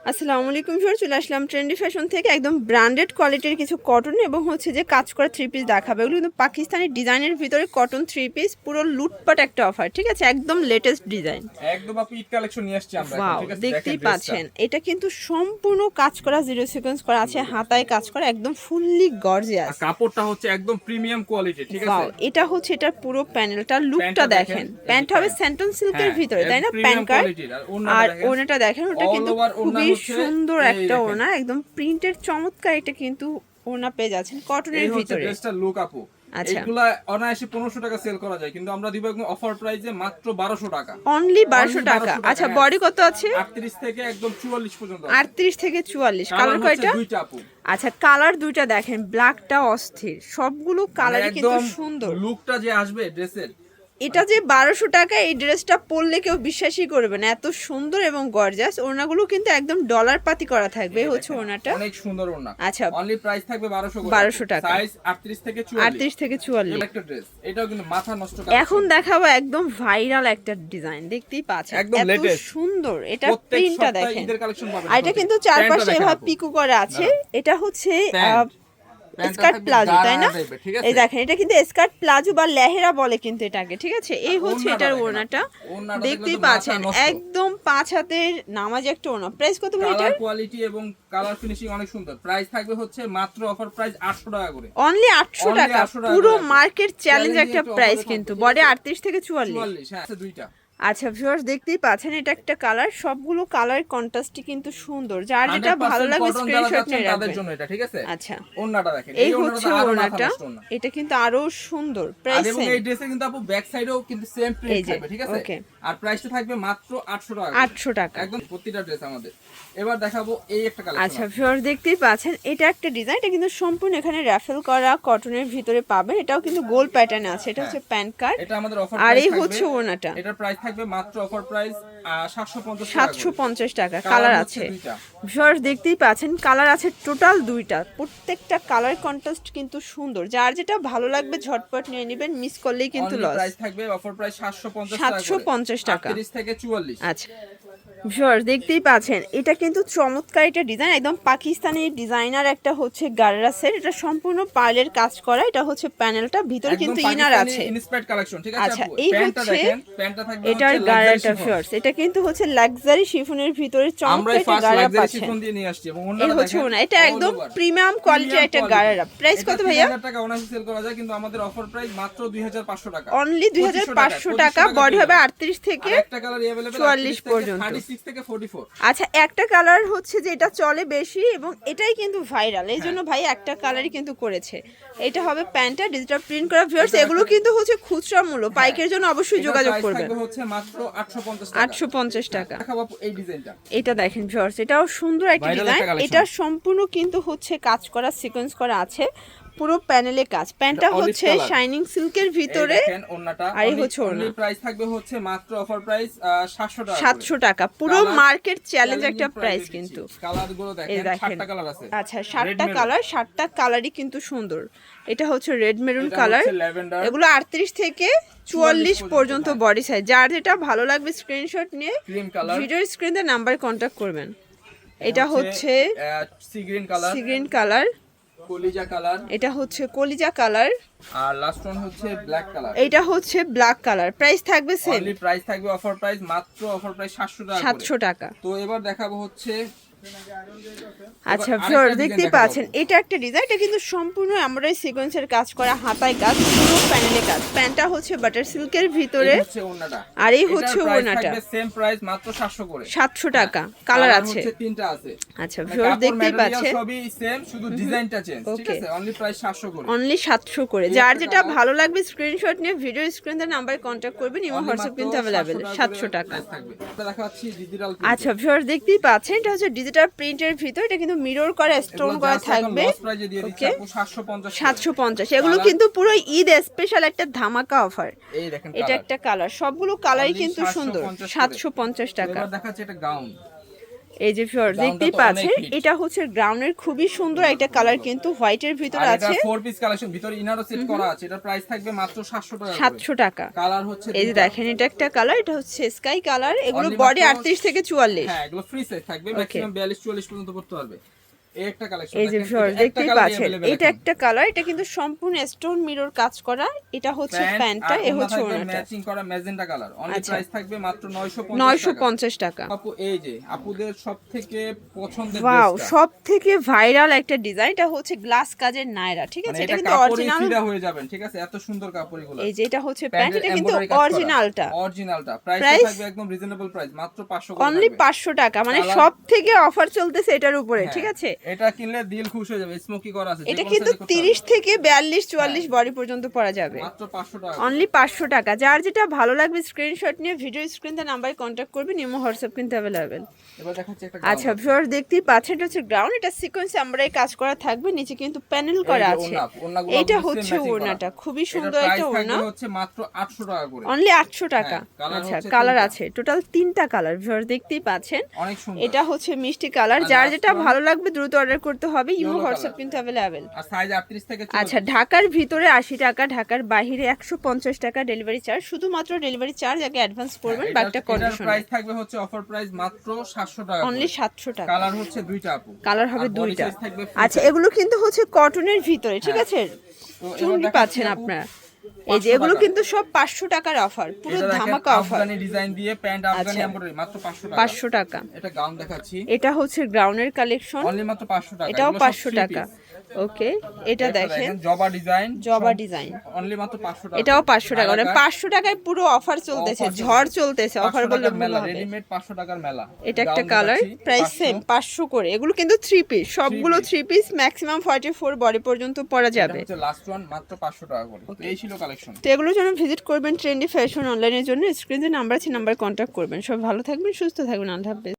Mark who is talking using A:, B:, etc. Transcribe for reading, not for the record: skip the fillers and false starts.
A: আসসালামু আলাইকুম ভিউয়ার, চলে আসলাম ট্রেন্ডি ফ্যাশন থেকে একদম ব্র্যান্ডেড কোয়ালিটির কিছু কটন এবং হচ্ছে যে কাজ করা থ্রি পিস দেখাবে। এগুলো কিন্তু পাকিস্তানি ডিজাইনের ভিতরে কটন থ্রি পিস, পুরো লুটপাট একটা অফার, ঠিক আছে? একদম লেটেস্ট ডিজাইন,
B: একদম আপু ঈদ কালেকশন নিয়ে আসছি আমরা এখন,
A: ওয়াও,
B: ঠিক আছে?
A: দেখতেই
B: দেখেন
A: পাচ্ছেন এটা কিন্তু সম্পূর্ণ কাজ করা, জিরো সিকোয়েন্স করা আছে, হাতায় কাজ করা, একদম ফুললি গর্জিয়াস।
B: কাপড়টা হচ্ছে একদম প্রিমিয়াম কোয়ালিটি, ঠিক আছে?
A: ওয়াও, এটা হচ্ছে এটার পুরো প্যানেলটা, লুকটা দেখেন। প্যান্ট হবে স্যান্টন সিল্কের ভিতরে, তাই না? প্যান্ট কার্ড আর ওড়নাটা দেখেন, ওটা কিন্তু খুবই সুন্দর একটা ওড়না, একদম প্রিন্টের চমৎকার। এটা কিন্তু ওড়না পেয়ে যাচ্ছেন কটনের ভিতরে।
B: ড্রেসটা লুক আপু,
A: আচ্ছা,
B: এগুলা অনায়াসে 1500 টাকা সেল করা যায়, কিন্তু আমরা দিব একদম অফার প্রাইসে মাত্র 1200 টাকা,
A: অনলি 1200 টাকা। আচ্ছা, বডি কত আছে?
B: 38 থেকে একদম 44 পর্যন্ত,
A: 38 থেকে 44। কালার কয়টা?
B: দুইটা আপু।
A: আচ্ছা, কালার দুইটা দেখেন, ব্ল্যাকটা অস্থির, সবগুলো কালারই কিন্তু সুন্দর।
B: লুকটা যে আসবে ড্রেসের,
A: এটা যে 1200 টাকা, এই ড্রেসটা পরলে কেউ বিশ্বাসই করবে না, এত সুন্দর এবং গর্জাস। ওড়নাগুলো কিন্তু একদম ডলার পাতি করা থাকবে, হচ্ছে ওড়নাটা
B: অনেক সুন্দর ওড়না।
A: আচ্ছা,
B: অনলি প্রাইস থাকবে 1200 করে,
A: 1200 টাকা,
B: সাইজ 38 থেকে 44।
A: 38 থেকে 44
B: একটা ড্রেস, এটাও কিন্তু মাথা নষ্ট করা।
A: এখন দেখাবো একদম ভাইরাল একটা ডিজাইন, দেখতেই পাচ্ছেন
B: একদম
A: এত
B: latest।
A: সুন্দর। এটা
B: প্রত্যেক
A: প্রিন্টটা
B: সপ্তাহে
A: দেখেন,
B: ঈদের কালেকশন পাবেন।
A: আর এটা কিন্তু চারপাশে এভাবে পিকো করা আছে। এটা হচ্ছে স্কার্ট প্লাজো, তাই না? এই দেখেন, এটা কিন্তু স্কার্ট প্লাজো বা লেহেরা বলে কিন্তু এটাকে, ঠিক আছে? এই হচ্ছে এটার ওড়নাটা, দেখতেই পাচ্ছেন একদম 5 হাতের নামাজ একটা ওড়না। প্রাইস কত ভাই এটার?
B: কোয়ালিটি এবং কালার ফিনিশিং অনেক সুন্দর। প্রাইস থাকবে হচ্ছে মাত্র অফার প্রাইস 800 টাকা করে,
A: অনলি 800 টাকা। পুরো মার্কেট চ্যালেঞ্জ একটা প্রাইস কিন্তু। বডি 38 থেকে 44।
B: 44, হ্যাঁ আছে দুইটা।
A: আচ্ছা ভিউয়ার্স, দেখতেই পাচ্ছেন এটা একটা কালার, সবগুলো কালার কন্ট্রাস্টই কিন্তু সুন্দর, যার যেটা ভালো লাগবে স্ক্রিনশট নিয়ে
B: তাদের
A: রাখবেন।
B: জন্য এটা, ঠিক আছে?
A: আচ্ছা,
B: ওন্নাটা দেখেন,
A: এই হচ্ছে ওড়নাটা, এটা কিন্তু আরো সুন্দর। প্রাইস
B: এবং এই ড্রেসে কিন্তু আপু ব্যাক সাইডেও কিন্তু সেম প্রিন্ট থাকবে, ঠিক আছে?
A: ওকে,
B: আর প্রাইসটা থাকবে মাত্র 800 টাকা।
A: 800 টাকা
B: একদম প্রতিটা ড্রেস আমাদের। এবার দেখাবো এই একটা কালেকশন।
A: আচ্ছা ভিউয়ার্স, দেখতেই পাচ্ছেন এটা একটা ডিজাইন, এটা কিন্তু সম্পূর্ণ এখানে রাফেল করা কটনের ভিতরে পাবেন। এটাও কিন্তু গোল প্যাটার্নে আছে। এটা হচ্ছে প্যান্ট কার্ড,
B: এটা আমাদের অফার
A: আর
B: প্রাইস
A: এই
B: থাকবে।
A: হচ্ছে ওড়নাটা,
B: এটার প্রাইস থাকবে মাত্র অফার প্রাইস
A: 750 টাকা। কালার আছে ভিউয়ার্স, দেখতেই পাচ্ছেন কালার আছে টোটাল দুইটা, প্রত্যেকটা কালার কন্ট্রাস্ট কিন্তু সুন্দর, যার যেটা ভালো লাগবে ঝটপট নিয়ে নেবেন, মিস করলেই কিন্তু লস।
B: প্রাইস থাকবে অফার প্রাইস
A: 750 টাকা,
B: 38 থেকে 44।
A: আচ্ছা ভিউয়ার্স, দেখতেই পাচ্ছেন এটা কিন্তু চমৎকার একটা ডিজাইন, একদম পাকিস্তানি ডিজাইনার একটা হচ্ছে গাররা সেট। এটা সম্পূর্ণ পার্লের কাজ করা। এটা হচ্ছে প্যানেলটা, ভিতরে কিন্তু ইনার আছে।
B: ইনস্পায়ার্ড কালেকশন, ঠিক আছে?
A: আচ্ছা, এই হচ্ছে এটার গারাটা ভিউয়ার্স, এটা কিন্তু হচ্ছে লাক্সারি শিফনের ভিতরে চমৎকার একটা গারা পাচ্ছেন।
B: শিফন দিয়ে নিয়ে আসছি এবং
A: এই হচ্ছে ওনা, এটা একদম প্রিমিয়াম কোয়ালিটির একটা গারারা। প্রাইস কত ভাইয়া?
B: 3000 টাকা ওনাসি সেল করা যায়, কিন্তু আমাদের অফার প্রাইস মাত্র 2500 টাকা,
A: অনলি 2500 টাকা। বডি হবে 38 থেকে
B: একটা কালার अवेलेबल
A: 44 পর্যন্ত,
B: 36 থেকে 44।
A: আচ্ছা, একটা কালার হচ্ছে যে এটা চলে বেশি এবং এটাই কিন্তু ভাইরাল, এই জন্য ভাই একটা কালারই কিন্তু করেছে। এটা হবে প্যান্টটা, ডিজিটাল প্রিন্ট করা। ভিউয়ার্স, এগুলো কিন্তু হচ্ছে খুচরা মূল্য, পাইকের জন্য অবশ্যই যোগাযোগ করবেন।
B: এটা হচ্ছে মাত্র 850 টাকা।
A: 850 টাকা।
B: দেখাবো এই ডিজাইনটা,
A: এটা দেখেন ভিউয়ার্স, এটাও সুন্দর একটা ডিজাইন। এটা সম্পূর্ণ কিন্তু হচ্ছে কাজ করা, সিকোয়েন্স করা আছে, পুরো প্যানেলে কাজ। প্যান্টটা হচ্ছে শাইনিং সিল্কের ভিতরে, আর এই হচ্ছে ওড়না।
B: প্রাইস থাকবে হচ্ছে মাত্র অফার প্রাইস 700 টাকা।
A: 700 টাকা, পুরো মার্কেট চ্যালেঞ্জ একটা প্রাইস কিন্তু।
B: কালারগুলো দেখেন, 7টা কালার আছে।
A: আচ্ছা, 7টা কালার, 7টা কালারই কিন্তু সুন্দর। এটা হচ্ছে রেড মেরুন কালার, এগুলো 38 থেকে 44 পর্যন্ত বডি সাইজ। যার যেটা ভালো লাগবে স্ক্রিনশট নিয়ে ভিডিওর স্ক্রিনে নাম্বার কন্টাক্ট করবেন। এটা হচ্ছে
B: sea green colour,
A: sea green colour,
B: কলিজা কালার,
A: এটা হচ্ছে কলিজা কালার,
B: আর লাস্ট ওয়ান হচ্ছে ব্ল্যাক কালার।
A: এটা হচ্ছে ব্ল্যাক কালার। প্রাইস থাকবে সেম,
B: অনলি প্রাইস থাকবে অফার প্রাইস মাত্র অফার প্রাইস 700 টাকা।
A: 700 টাকা।
B: তো এবার দেখাবো হচ্ছে,
A: আচ্ছা ভিউয়ার্স, দেখতেই পাচ্ছেন এটা একটা ডিজাইন, এটা কিন্তু সম্পূর্ণ এমব্রয়ডারি সিকোয়েন্সের কাজ করা, হাতায় কাজ, পুরো প্যানেলে কাজ। প্যান্টটা হচ্ছে বাটার সিল্কের ভিতরে, আর এই হচ্ছে ওড়নাটা।
B: সেম প্রাইস মাত্র 700 করে,
A: 700 টাকা। কালার আছে,
B: তিনটা আছে।
A: আচ্ছা ভিউয়ার্স, দেখতেই পাচ্ছেন
B: সবই সেম, শুধু ডিজাইনটা চেঞ্জ, ঠিক আছে? অনলি প্রাইস 700 করে,
A: অনলি 700 করে। যার যেটা ভালো লাগবে স্ক্রিনশট নিয়ে ভিডিও স্ক্রিনের নাম্বারে কন্টাক্ট করবেন। ইমো হোয়াটসঅ্যাপ কিন্তু अवेलेबल, 700 টাকা।
B: এটা দেখাচ্ছি ডিজিটাল।
A: আচ্ছা ভিউয়ার্স, দেখতেই পাচ্ছেন এটা হচ্ছে ডিজিটাল প্রিন্টের ভিতর, এটা কিন্তু মিরর করা, স্টোন করা থাকবে। ওকে, 750। এগুলো কিন্তু পুরো ঈদ স্পেশাল একটা ধামাকা অফার।
B: এই দেখেন,
A: এটা একটা কালার, সবগুলো কালারই কিন্তু সুন্দর। 750 টাকা।
B: এবার দেখাচ্ছি এটা গাউন,
A: এই যে ভিউয়ার দেখতেই পাচ্ছেন এটা হচ্ছে গ্রাউন্ডের খুবই সুন্দর একটা কালার কিন্তু হোয়াইটের ভিতরে
B: আর
A: আছে
B: এটা 4 পিস কালেকশন ভিতরে ইনারও সেট করা আছে এটার প্রাইস থাকবে মাত্র 700 টাকা
A: 700 টাকা
B: কালার হচ্ছে
A: এই যে দেখেন এটা একটা কালার এটা হচ্ছে স্কাই কালার এগুলো বডি 38 থেকে 44
B: হ্যাঁ এগুলো ফ্রি সাইজ থাকবে ম্যাক্সিমাম 42 44 পর্যন্ত পড়তে পারবে এই একটা কালেকশন
A: এই যে ভিউয়ার্স দেখতেই পাচ্ছেন এটা একটা কালার এটা কিন্তু সম্পূর্ণ স্টোন মিরর কাজ করা এটা হচ্ছে প্যান্টটা এ হচ্ছে ওড়নাটা
B: ম্যাচিং করা ম্যাজেন্টা কালার অনলি প্রাইস থাকবে মাত্র
A: 950 টাকা
B: আপু এই যে আপুদের সবথেকে পছন্দের
A: ওয়াও
B: ড্রেসটা
A: সবথেকে ভাইরাল একটা ডিজাইন এটা হচ্ছে গ্লাস কাজের নায়রা ঠিক আছে এটা কিন্তু অরিজিনাল
B: ফিদা হয়ে যাবেন ঠিক আছে এত সুন্দর কাপড়গুলো
A: এই যে এটা হচ্ছে প্যান্ট এটা কিন্তু
B: অরিজিনালটা প্রাইস থাকবে একদম রিজনেবল প্রাইস মাত্র 500 করে
A: অনলি 500 টাকা মানে সবথেকে অফার চলতেছে এটার উপরে ঠিক আছে
B: এটা কিনলে দিল খুশ হয়ে যাবে স্মোকি করা আছে
A: এটা কিন্তু 30 থেকে 42 44 বডি পর্যন্ত পরা যাবে
B: মাত্র 500 টাকা
A: অনলি 500 টাকা যার যেটা ভালো লাগবে স্ক্রিনশট নিয়ে ভিডিও স্ক্রিনে নাম্বারে কন্টাক্ট করবেন ইমো হোয়াটসঅ্যাপ কিন্তু अवेलेबल
B: এবার দেখাচ্ছি একটা
A: আচ্ছা ভিউয়ার দেখতেই পাচ্ছেন এটা হচ্ছে গ্রাউন্ড এটা সিকোয়েন্স এমব্রয়ডারি কাজ করা থাকবে নিচে কিন্তু প্যানেল করা আছে এটা হচ্ছে ওড়নাটা খুবই সুন্দর একটা ওড়না
B: হচ্ছে মাত্র 800 টাকা করে
A: অনলি 800 টাকা আচ্ছা কালার আছে টোটাল 3টা কালার ভিউয়ার দেখতেই পাচ্ছেন
B: অনেক সুন্দর
A: এটা হচ্ছে মিষ্টি কালার যার যেটা ভালো লাগবে দ্রুত অর্ডার করতে হবে ইমো হোয়াটসঅ্যাপ কিন্তু अवेलेबल
B: আর সাইজ 38 থেকে
A: আচ্ছা ঢাকার ভিতরে 80 টাকা ঢাকার বাইরে 150 টাকা ডেলিভারি চার্জ শুধুমাত্র ডেলিভারি চার্জ আগে অ্যাডভান্স করবেন বাকিটা কন্ডিশন
B: প্রাইস থাকবে হচ্ছে অফার প্রাইস মাত্র 700 টাকা
A: অনলি 700 টাকা
B: কালার হচ্ছে দুইটা আপু
A: কালার হবে দুইটা আচ্ছা এগুলো কিন্তু হচ্ছে কটনের ভিতরে ঠিক আছে চুন্ডি পাচ্ছেন আপনারা এই যে এগুলো কিন্তু সব 500 টাকার অফার পুরো ধামাকা অফার
B: আফগানি ডিজাইন দিয়ে প্যান্ট আফগানি এমব্রয়ডারি মাত্র
A: 500 টাকা
B: এটা গাউন দেখাচ্ছি
A: এটা হচ্ছে গ্রাউন্ডের কালেকশন
B: অনলি মাত্র 500 টাকা
A: এটাও 500 টাকা ওকে এটা দেখেন জবা ডিজাইন
B: অনলি মাত্র 500 টাকা
A: এটাও 500 টাকা মানে 500 টাকায় পুরো অফার চলতেছে ঝড় চলতেছে অফার বললে
B: মেলা রেডিমেড 500 টাকার মেলা
A: এটা একটা কালার প্রাইস সেম 500 করে এগুলো কিন্তু 3 পিস সবগুলো 3 পিস ম্যাক্সিমাম 44 বডি পর্যন্ত পরা যাবে
B: এটা হচ্ছে লাস্ট ওয়ান মাত্র 500 টাকা করে এই ছিল কালেকশন
A: তো এগুলোর জন্য ভিজিট করবেন ট্রেন্ডি ফ্যাশন অনলাইনের জন্য স্ক্রিনে নাম্বার আছে নাম্বার কন্ট্যাক্ট করবেন সব ভালো থাকবেন সুস্থ থাকবেন আল্লাহ হাফেজ।